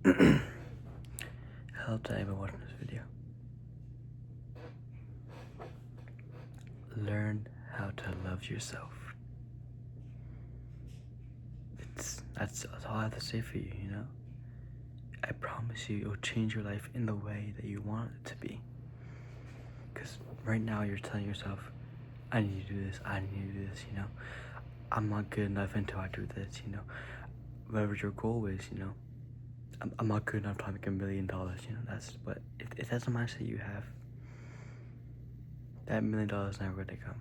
Hello to everyone watching this video. Learn how to love yourself. That's all I have to say for you, you know? I promise you, it'll change your life in the way that you want it to be. Because right now you're telling yourself, I need to do this, I need to do this, you know? I'm not good enough until I do this, you know? Whatever your goal is, you know? I'm not good enough to make $1 million, you know? But if that's the mindset you have, that $1 million is never going to come.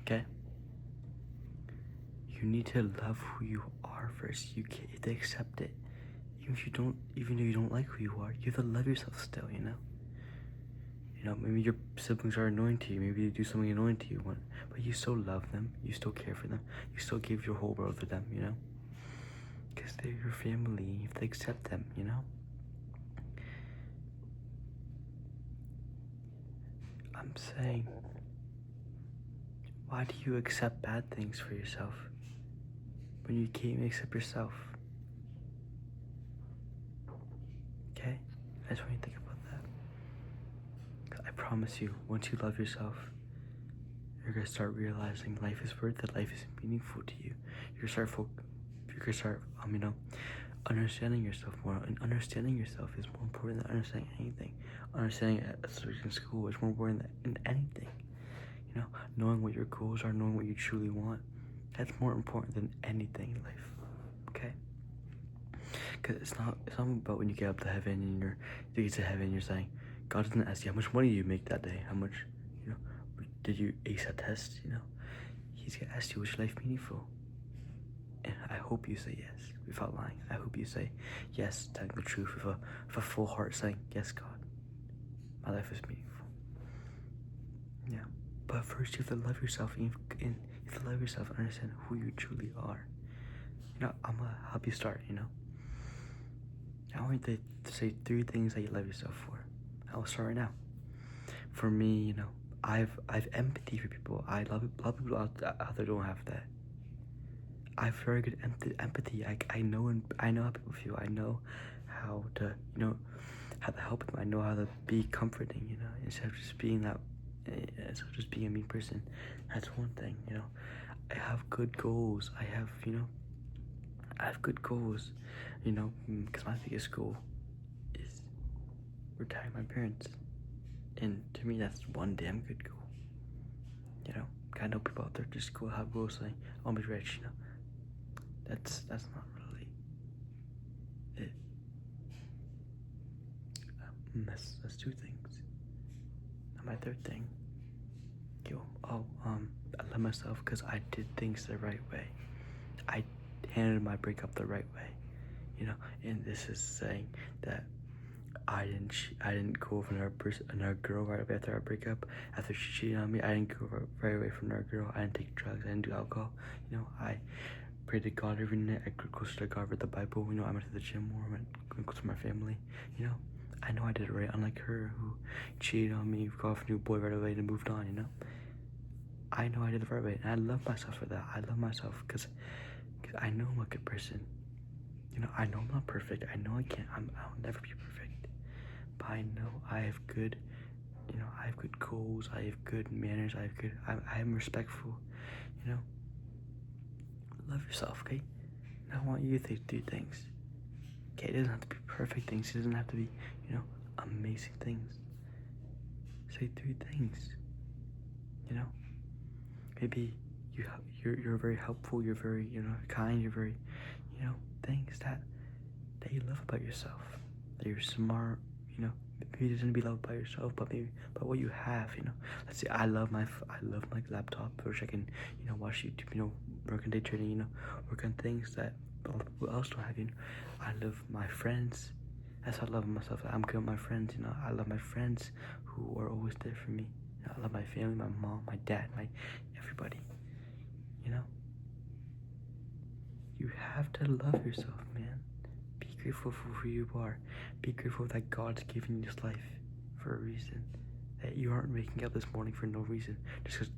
Okay? You need to love who you are first. You have to accept it. Even though you don't like who you are, you have to love yourself still, you know? You know, maybe your siblings are annoying to you, maybe they do something annoying to you, but you still love them, you still care for them, you still give your whole world to them, you know? Because they're your family, you have to accept them, you know? I'm saying, why do you accept bad things for yourself when you can't even accept yourself? Okay? I just want you to think about that. Because I promise you, once you love yourself, you're gonna start realizing life is worth it, life is meaningful to you. You're gonna start, you know, understanding yourself more. And understanding yourself is more important than understanding anything. Understanding a certain school is more important than anything. You know, knowing what your goals are, knowing what you truly want, that's more important than anything in life. Okay? Because it's not about when you get up to heaven and you get to heaven, you're saying, God doesn't ask you how much money you make that day, how much, you know, did you ace that test, you know? He's gonna ask you, was your life meaningful? And I hope you say yes without lying. I hope you say yes, telling the truth with a full heart, saying, yes, God, my life is meaningful. Yeah. But first, you have to love yourself, and you have to love yourself and understand who you truly are. You know, I'm gonna help you start, you know? I want you to say 3 things that you love yourself for. I'll start right now. For me, you know, I've empathy for people. A lot of people out there don't have that. I have very good empathy. I know how people feel. I know how to, you know, how to help them. I know how to be comforting, you know, instead of just being a mean person. That's one thing, you know. I have good goals. I have good goals, you know, because my biggest goal is retiring my parents. And to me, that's one damn good goal. You know, I know people out there just have goals saying, I'll be rich, you know. That's not really it. That's 2 things. And my 3rd thing, I love myself because I did things the right way. I handled my breakup the right way, you know. And this is saying that I didn't go over another girl right after our breakup. After she cheated on me, I didn't go right away from another girl. I didn't take drugs. I didn't do alcohol. You know, I prayed to God every night. I grew closer to God, read the Bible. You know, I went to the gym more. I went close to my family. You know, I know I did it right. Unlike her, who cheated on me, got off a new boy right away, and moved on. You know, I know I did it the right way, and I love myself for that. I love myself because I know I'm a good person. You know, I know I'm not perfect. I know I'll never be perfect. But I know I have good, you know, I have good goals. I have good manners. I am respectful. You know, love yourself, okay? And I want you to do things. Okay, it doesn't have to be perfect things. It doesn't have to be, you know, amazing things. Say 3 things. You know, maybe you're very helpful. You're very, you know, kind. You're very, you know, things that you love about yourself. That you're smart. You know, maybe it doesn't be loved by yourself, but maybe by what you have. You know, let's say I love my laptop, which I can, you know, watch YouTube. You know, work on day trading. You know, work on things that people else don't have. You know, I love my friends. That's how I love myself. I'm good with my friends. You know, I love my friends who are always there for me. You know, I love my family, my mom, my dad, my everybody. You know, you have to love yourself, man. Be grateful for who you are. Be grateful that God's given you this life for a reason. That you aren't waking up this morning for no reason. Just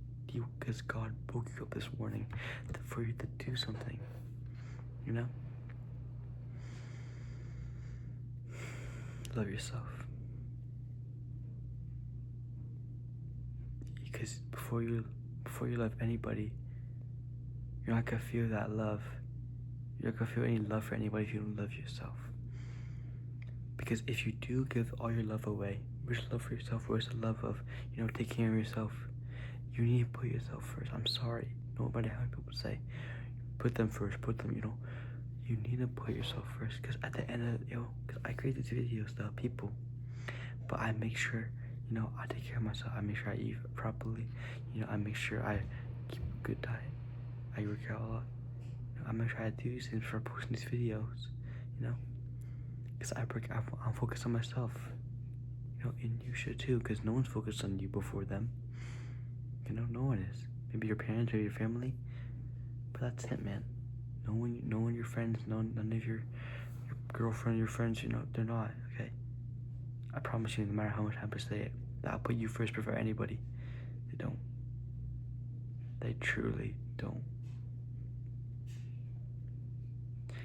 because God woke you up this morning for you to do something. You know? love yourself. Because before you love anybody, you're not gonna feel that love. You're not gonna feel any love for anybody if you don't love yourself. Because if you do give all your love away, where's love for yourself? Where's the love of, taking care of yourself? You need to put yourself first. I'm sorry. No matter how many people say, put them first. You need to put yourself first. Because at the end of because I create these videos to help people, but I make sure, I take care of myself. I make sure I eat properly. I make sure I keep a good diet. I work out a lot. I make sure I do these things before posting these videos. Because I'm focused on myself. And you should too. Because no one's focused on you before them. No one is. Maybe your parents or your family, but that's it, man. No one, your friends, none of your girlfriend, your friends, they're not, okay? I promise you, no matter how much time I say it, that I'll put you first before anybody. They don't. They truly don't.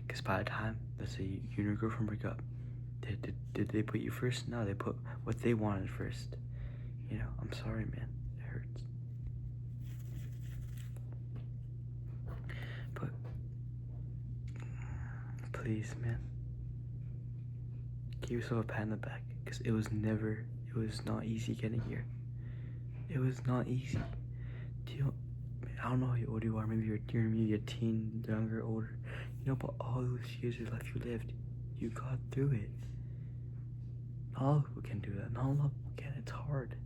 Because by the time, let's say you and your girlfriend break up, did they put you first? No, they put what they wanted first. I'm sorry, man. It hurts. But please, man, give yourself a pat on the back, because it was not easy getting here. It was not easy. I don't know how old you are. Maybe you're maybe a teen, younger, older. But all those years of life you lived, you got through it. Not all people can do that. Not a lot of people can. It's hard.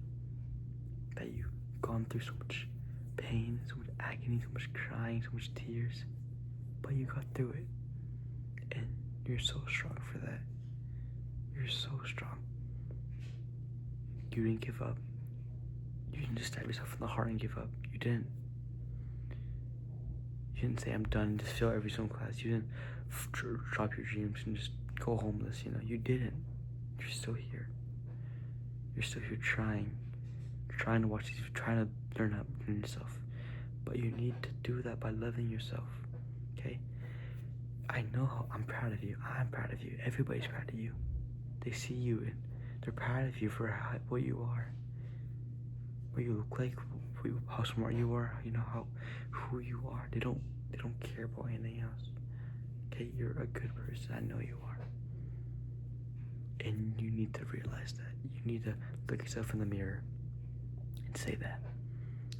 That you've gone through so much pain, so much agony, so much crying, so much tears. But you got through it. And you're so strong for that. You're so strong. You didn't give up. You didn't just stab yourself in the heart and give up. You didn't. You didn't say, I'm done, just fail every single class. You didn't drop your dreams and just go homeless, You didn't. You're still here. You're still here trying to watch these, trying to learn how to learn yourself. But you need to do that by loving yourself, okay? I know how I'm proud of you. I'm proud of you. Everybody's proud of you. They see you and they're proud of you for what you are, what you look like, how smart you are, who you are. They don't care about anything else. Okay, you're a good person. I know you are. And you need to realize that. You need to look yourself in the mirror and say that.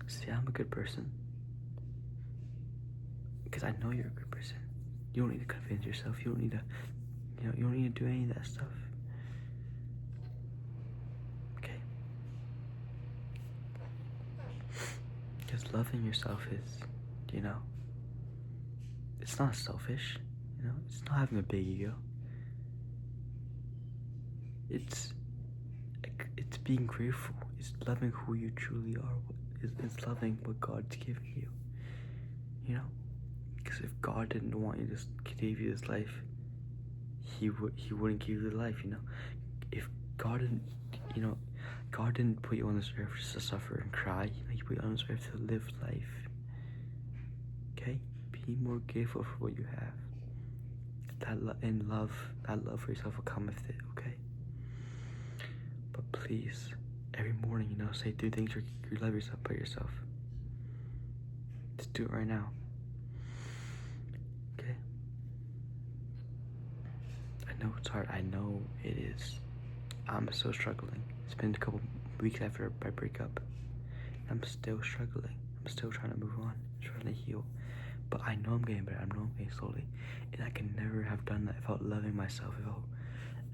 Say, I'm a good person. Because I know you're a good person. You don't need to convince yourself. You don't need to, you don't need to do any of that stuff. Okay? Because loving yourself is, it's not selfish. It's not having a big ego. It's being grateful. It's loving who you truly are. It's loving what God's given you. Because if God didn't want you to give you this life, He wouldn't give you the life. If God didn't, God didn't put you on this earth just to suffer and cry. He put you on this earth to live life. Okay, be more grateful for what you have. That love for yourself will come with it. Okay. But please, every morning, say 3 things you love yourself by yourself. Just do it right now. Okay? I know it's hard. I know it is. I'm still struggling. It's been a couple weeks after I break up. I'm still struggling. I'm still trying to move on. Trying to heal. But I know I'm getting better. I know I'm getting slowly. And I can never have done that without loving myself, without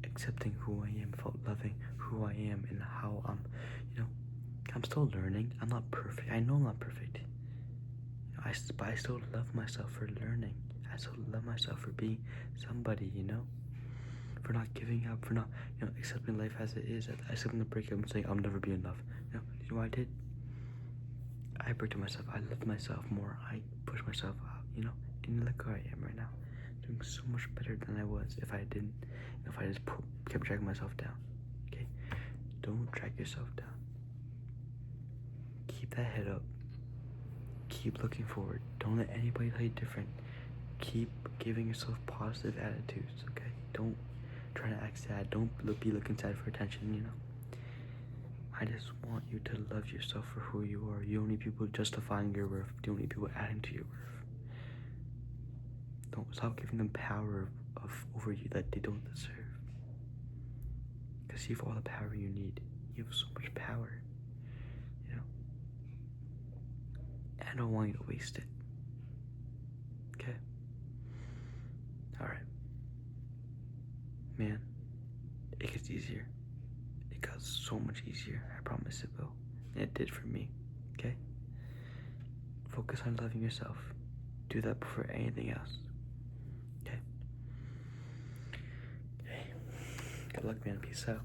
accepting who I am, without loving who I am and how I'm, I'm still learning. I'm not perfect. I know I'm not perfect. But I still love myself for learning. I still love myself for being somebody, for not giving up, for not, accepting life as it is, accepting the breakup and saying I'll never be enough. You know what I did? I break to myself. I love myself more. I push myself out, and look where I am right now. Doing so much better than I was if I didn't, if I just kept dragging myself down. Okay? Don't drag yourself down. Keep that head up. Keep looking forward. Don't let anybody tell you different. Keep giving yourself positive attitudes, okay? Don't trying to act sad. Don't be looking sad for attention, you know. I just want you to love yourself for who you are. You don't need people justifying your worth. You don't need people adding to your worth. Don't stop giving them power over you that they don't deserve. Because you have all the power you need. You have so much power, you know. And I don't want you to waste it. Okay? Alright. Man, it gets easier. It got so much easier. I promise it will. And it did for me. Okay? Focus on loving yourself. Do that before anything else. Okay? Okay. Good luck, man. Peace out.